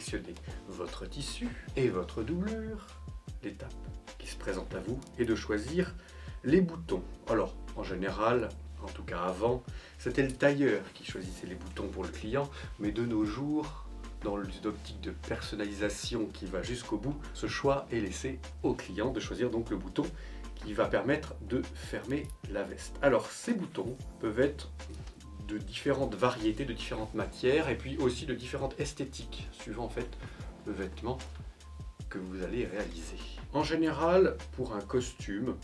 sélectionnez votre tissu et votre doublure. L'étape qui se présente à vous est de choisir les boutons. Alors, en général, en tout cas avant, c'était le tailleur qui choisissait les boutons pour le client, mais de nos jours, dans l'optique de personnalisation qui va jusqu'au bout, ce choix est laissé au client de choisir donc le bouton qui va permettre de fermer la veste. Alors, ces boutons peuvent être de différentes variétés, de différentes matières, et puis aussi de différentes esthétiques, suivant en fait le vêtement que vous allez réaliser. En général, pour un costume,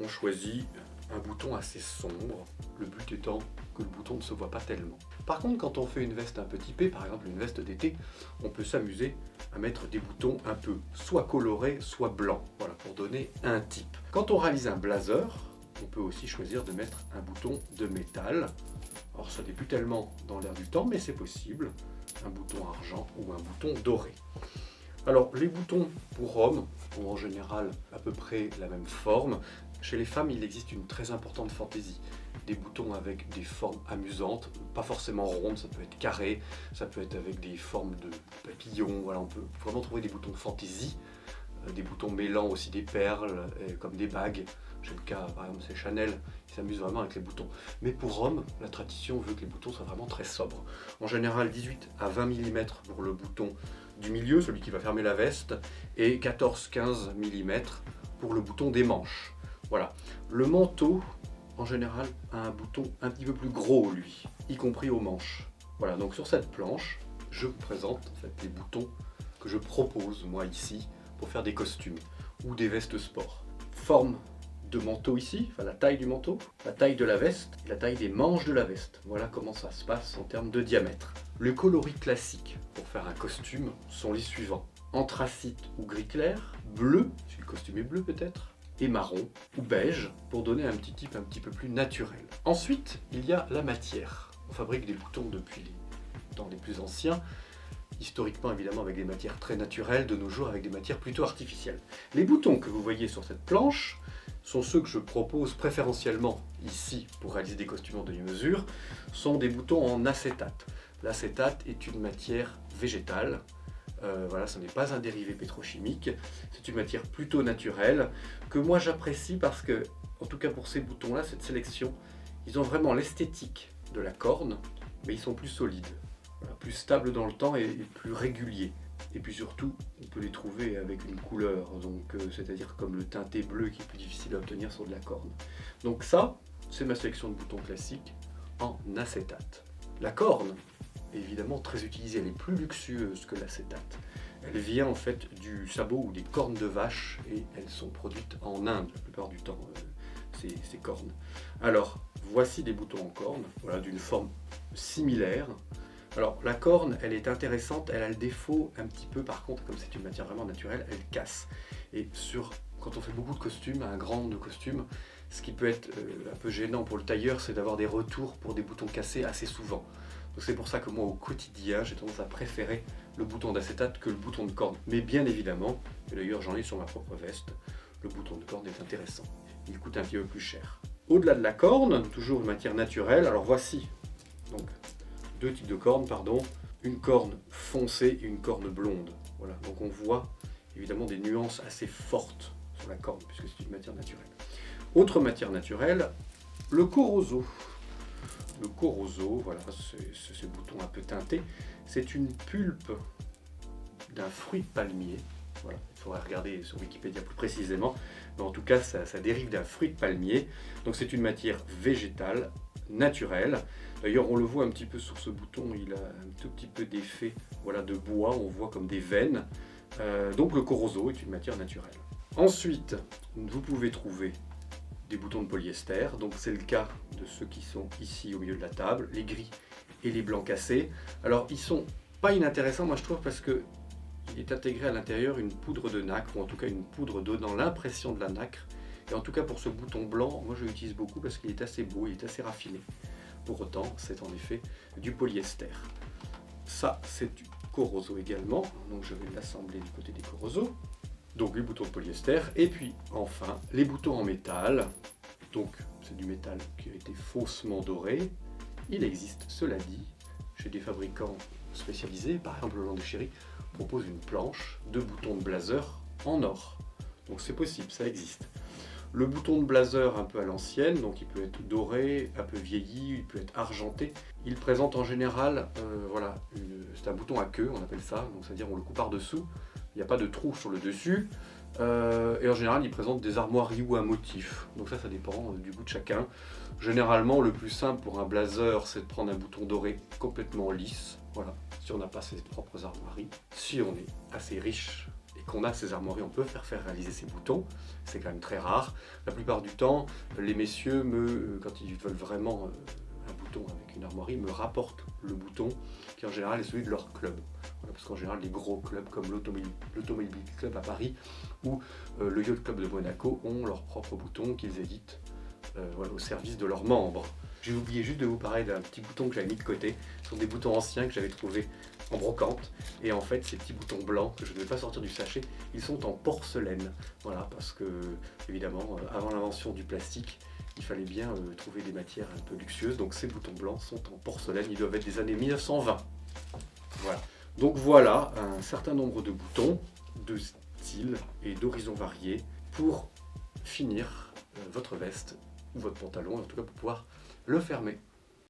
on choisit un bouton assez sombre, le but étant que le bouton ne se voit pas tellement. Par contre, quand on fait une veste un peu typée, par exemple une veste d'été, on peut s'amuser à mettre des boutons un peu soit colorés, soit blancs, voilà, pour donner un type. Quand on réalise un blazer, on peut aussi choisir de mettre un bouton de métal. Alors ça n'est plus tellement dans l'air du temps, mais c'est possible, un bouton argent ou un bouton doré. Alors les boutons pour hommes ont en général à peu près la même forme. Chez les femmes, il existe une très importante fantaisie. Des boutons avec des formes amusantes, pas forcément rondes, ça peut être carré, ça peut être avec des formes de papillons. Voilà, on peut vraiment trouver des boutons de fantaisie, des boutons mêlant aussi des perles, comme des bagues. J'ai le cas, par exemple, c'est Chanel, qui s'amuse vraiment avec les boutons. Mais pour hommes, la tradition veut que les boutons soient vraiment très sobres. En général, 18 à 20 mm pour le bouton du milieu, celui qui va fermer la veste, et 14-15 mm pour le bouton des manches. Voilà. Le manteau, en général, a un bouton un petit peu plus gros, lui, y compris aux manches. Voilà, donc sur cette planche, je vous présente en fait les boutons que je propose, moi, ici, pour faire des costumes ou des vestes sport. Forme de manteau ici, enfin la taille du manteau, la taille de la veste et la taille des manches de la veste. Voilà comment ça se passe en termes de diamètre. Les coloris classiques pour faire un costume sont les suivants. Anthracite ou gris clair, bleu, si le costume est bleu peut-être, et marron ou beige pour donner un petit type un petit peu plus naturel. Ensuite, il y a la matière. On fabrique des boutons depuis les temps les plus anciens, historiquement évidemment avec des matières très naturelles, de nos jours avec des matières plutôt artificielles. Les boutons que vous voyez sur cette planche sont ceux que je propose préférentiellement ici pour réaliser des costumes en demi-mesure, sont des boutons en acétate. L'acétate est une matière végétale, voilà, ce n'est pas un dérivé pétrochimique, c'est une matière plutôt naturelle que moi j'apprécie parce que, en tout cas pour ces boutons-là, cette sélection, ils ont vraiment l'esthétique de la corne, mais ils sont plus solides, voilà, plus stables dans le temps et plus réguliers. Et puis surtout, on peut les trouver avec une couleur, donc c'est-à-dire comme le teinté bleu qui est plus difficile à obtenir sur de la corne. Donc ça, c'est ma sélection de boutons classiques en acétate. La corne est évidemment très utilisée, elle est plus luxueuse que l'acétate. Elle vient en fait du sabot ou des cornes de vache et elles sont produites en Inde la plupart du temps, ces cornes. Alors, voici des boutons en corne, voilà, d'une forme similaire. Alors la corne, elle est intéressante, elle a le défaut un petit peu, par contre, comme c'est une matière vraiment naturelle, elle casse. Et quand on fait beaucoup de costumes, un grand nombre de costumes, ce qui peut être un peu gênant pour le tailleur, c'est d'avoir des retours pour des boutons cassés assez souvent. Donc c'est pour ça que moi au quotidien, j'ai tendance à préférer le bouton d'acétate que le bouton de corne. Mais bien évidemment, et d'ailleurs j'en ai sur ma propre veste, le bouton de corne est intéressant. Il coûte un petit peu plus cher. Au-delà de la corne, toujours une matière naturelle, alors voici donc deux types de cornes, une corne foncée et une corne blonde. Voilà, donc on voit évidemment des nuances assez fortes sur la corne, puisque c'est une matière naturelle. Autre matière naturelle, le corroso. Le corroso, voilà, c'est ce bouton un peu teinté, c'est une pulpe d'un fruit de palmier. Voilà, il faudrait regarder sur Wikipédia plus précisément, mais en tout cas ça dérive d'un fruit de palmier. Donc c'est une matière végétale, naturelle. D'ailleurs, on le voit un petit peu sur ce bouton, il a un tout petit peu d'effet, voilà, de bois, on voit comme des veines. Donc le corroso est une matière naturelle. Ensuite, vous pouvez trouver des boutons de polyester, donc c'est le cas de ceux qui sont ici au milieu de la table, les gris et les blancs cassés. Alors ils sont pas inintéressants, moi je trouve, parce que il est intégré à l'intérieur une poudre de nacre, ou en tout cas une poudre donnant l'impression de la nacre. Et en tout cas pour ce bouton blanc, moi je l'utilise beaucoup parce qu'il est assez beau, il est assez raffiné. Pour autant, c'est en effet du polyester. Ça, c'est du corroso également, donc je vais l'assembler du côté des corrosos. Donc les boutons de polyester, et puis enfin les boutons en métal. Donc c'est du métal qui a été faussement doré. Il existe, cela dit, chez des fabricants spécialisés, par exemple le Landry Chéri, propose une planche de boutons de blazer en or. Donc c'est possible, ça existe. Le bouton de blazer un peu à l'ancienne, donc il peut être doré, un peu vieilli, il peut être argenté. Il présente en général, c'est un bouton à queue, on appelle ça, donc c'est-à-dire on le coupe par dessous, il n'y a pas de trou sur le dessus. Et en général, il présente des armoiries ou un motif. Donc ça dépend du goût de chacun. Généralement, le plus simple pour un blazer, c'est de prendre un bouton doré complètement lisse. Voilà, si on n'a pas ses propres armoiries. Si on est assez riche et qu'on a ces armoiries, on peut faire réaliser ces boutons. C'est quand même très rare. La plupart du temps, les messieurs, quand ils veulent vraiment un bouton avec une armoirie, me rapportent le bouton qui en général est celui de leur club. Voilà, parce qu'en général, les gros clubs comme l'Automobile Club à Paris ou le Yacht Club de Monaco ont leurs propres boutons qu'ils éditent au service de leurs membres. J'ai oublié juste de vous parler d'un petit bouton que j'avais mis de côté. Ce sont des boutons anciens que j'avais trouvés en brocante. Et en fait, ces petits boutons blancs que je ne vais pas sortir du sachet, ils sont en porcelaine. Voilà, parce que, évidemment, avant l'invention du plastique, il fallait bien trouver des matières un peu luxueuses. Donc ces boutons blancs sont en porcelaine. Ils doivent être des années 1920. Voilà. Donc voilà un certain nombre de boutons, de styles et d'horizons variés pour finir votre veste ou votre pantalon, en tout cas pour pouvoir le fermer.